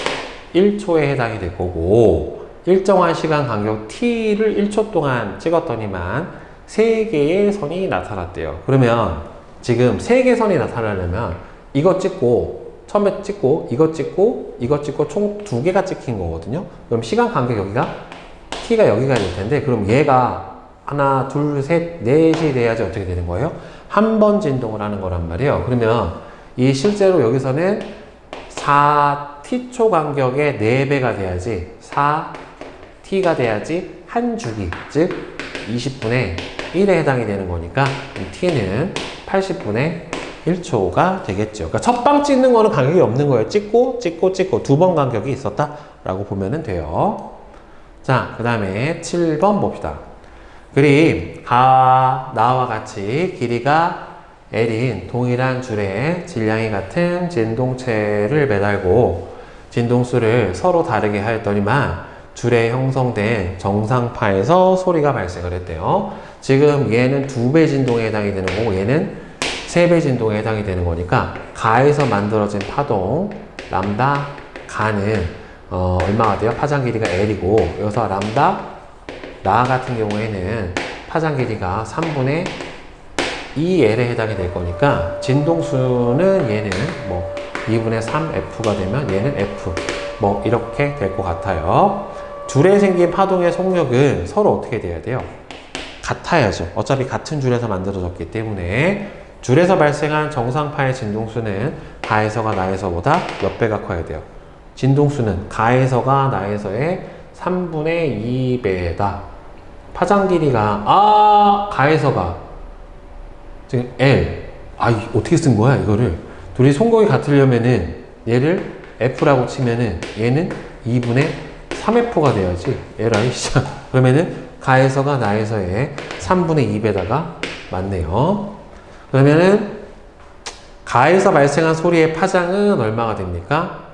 A: 1초에 해당이 될 거고, 일정한 시간 간격 T를 1초 동안 찍었더니만 3개의 선이 나타났대요. 그러면 지금 3개의 선이 나타나려면 이거 찍고, 처음에 찍고, 이거 찍고, 이거 찍고 총 2개가 찍힌 거거든요. 그럼 시간 간격 여기가 T가 여기가 될 텐데, 그럼 얘가 하나, 둘, 셋, 넷이 돼야지 어떻게 되는 거예요? 한 번 진동을 하는 거란 말이에요. 그러면 이 실제로 여기서는 4t초 간격의 4배가 돼야지, 4t가 돼야지 한 주기, 즉 20분의 1에 해당이 되는 거니까 t는 80분의 1초가 되겠죠. 그러니까 첫 방 찍는 거는 간격이 없는 거예요. 찍고 2번 간격이 있었다라고 보면 돼요. 자, 그 다음에 7번 봅시다. 그림 나와 같이 길이가 L인 동일한 줄에 질량이 같은 진동체를 매달고 진동수를 서로 다르게 하였더니만 줄에 형성된 정상파에서 소리가 발생을 했대요. 지금 얘는 2배 진동에 해당이 되는 거고 얘는 3배 진동에 해당이 되는 거니까 가에서 만들어진 파동 람다 가는 얼마가 돼요? 파장 길이가 L이고, 여기서 람다 나 같은 경우에는 파장 길이가 3분의 2L에 해당이 될 거니까 진동수는 얘는 뭐 2분의 3F가 되면 얘는 F 뭐 이렇게 될 것 같아요. 줄에 생긴 파동의 속력은 서로 어떻게 돼야 돼요? 같아야죠. 어차피 같은 줄에서 만들어졌기 때문에 줄에서 발생한 정상파의 진동수는 가에서가 나에서보다 몇 배가 커야 돼요? 진동수는 가에서가 나에서의 3분의 2배다. 파장 길이가 가에서가 지금 L 어떻게 쓴 거야 이거를? 둘이 송곡이 같으려면은 얘를 F라고 치면은 얘는 2분의 3F가 돼야지. 에라이 그러면은 가에서가 나에서의 3분의 2배다가 맞네요. 그러면은 가에서 발생한 소리의 파장은 얼마가 됩니까?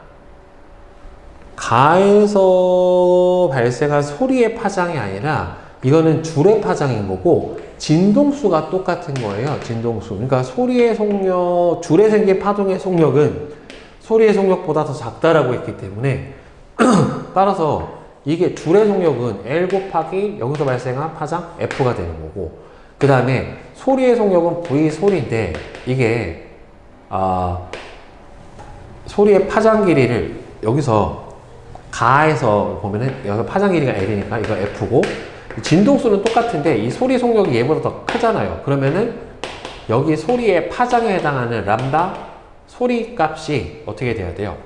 A: 가에서 발생한 소리의 파장이 아니라 이거는 줄의 파장인 거고 진동수가 똑같은 거예요. 진동수. 그러니까 소리의 속력, 줄에 생긴 파동의 속력은 소리의 속력보다 더 작다라고 했기 때문에 따라서 이게 줄의 속력은 L 곱하기 여기서 발생한 파장 F가 되는 거고, 그 다음에 소리의 속력은 V 소리인데 이게 소리의 파장 길이를 여기서 가에서 보면은 여기 파장 길이가 L이니까 이거 F고, 진동수는 똑같은데 이 소리 속력이 얘보다 더 크잖아요. 그러면은 여기 소리의 파장에 해당하는 람다 소리 값이 어떻게 돼야 돼요?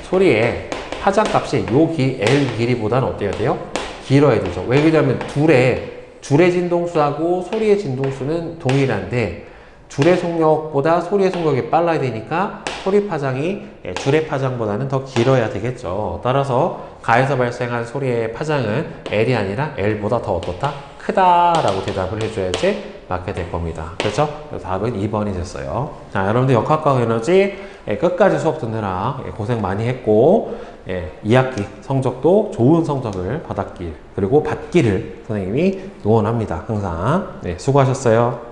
A: 소리의 파장 값이 L 길이보다는 어때야 돼요? 길어야 되죠. 왜 그러냐면 줄의 진동수하고 소리의 진동수는 동일한데 줄의 속력보다 소리의 속력이 빨라야 되니까 소리 파장이 줄의 파장보다는 더 길어야 되겠죠. 따라서 가에서 발생한 소리의 파장은 L이 아니라 L보다 더 어떻다? 크다라고 대답을 해줘야지 맞게 될 겁니다. 그렇죠? 답은 2번이 됐어요. 자, 여러분들 역학과 에너지 끝까지 수업 듣느라 고생 많이 했고 2학기 성적도 좋은 성적을 받았길, 그리고 받기를 선생님이 응원합니다. 항상. 네, 수고하셨어요.